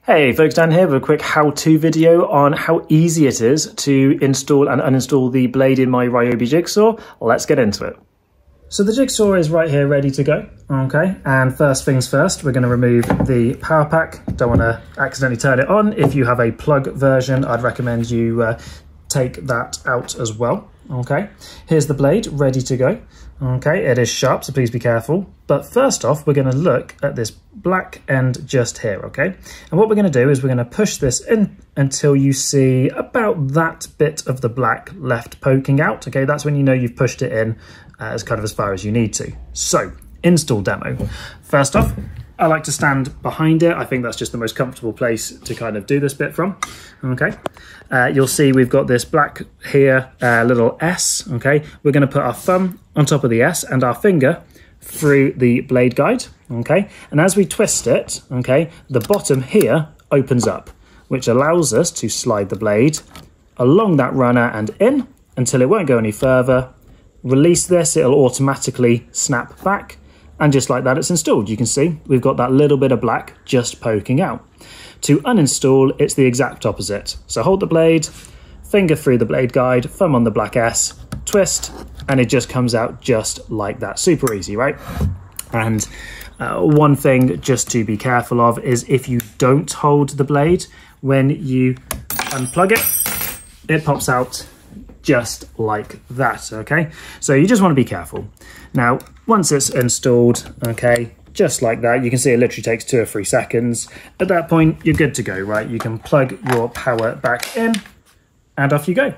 Hey folks, Dan here with a quick how-to video on how easy it is to install and uninstall the blade in my Ryobi Jigsaw. Let's get into it. So the Jigsaw is right here ready to go, okay? And first things first, we're going to remove the power pack. Don't want to accidentally turn it on. If you have a plug version, I'd recommend you take that out as well, okay? Here's the blade ready to go. Okay, it is sharp, so please be careful. But first off, we're going to look at this black end just here, okay? And what we're going to do is we're going to push this in until you see about that bit of the black left poking out, okay? That's when you know you've pushed it in as kind of as far as you need to. So, install demo. First off, I like to stand behind it. I think that's just the most comfortable place to kind of do this bit from, okay? You'll see we've got this black here, little S, okay? We're gonna put our thumb on top of the S and our finger through the blade guide, okay? And as we twist it, okay, the bottom here opens up, which allows us to slide the blade along that runner and in until it won't go any further. Release this, it'll automatically snap back. And just like that, it's installed. You can see we've got that little bit of black just poking out. To uninstall, it's the exact opposite. So hold the blade, finger through the blade guide, thumb on the black S, twist, and it just comes out just like that. Super easy, right? And one thing just to be careful of is if you don't hold the blade, when you unplug it, it pops out just like that, okay? So you just want to be careful. Now, once it's installed, okay, just like that, you can see it literally takes 2 or 3 seconds. At that point, you're good to go, right? You can plug your power back in and off you go.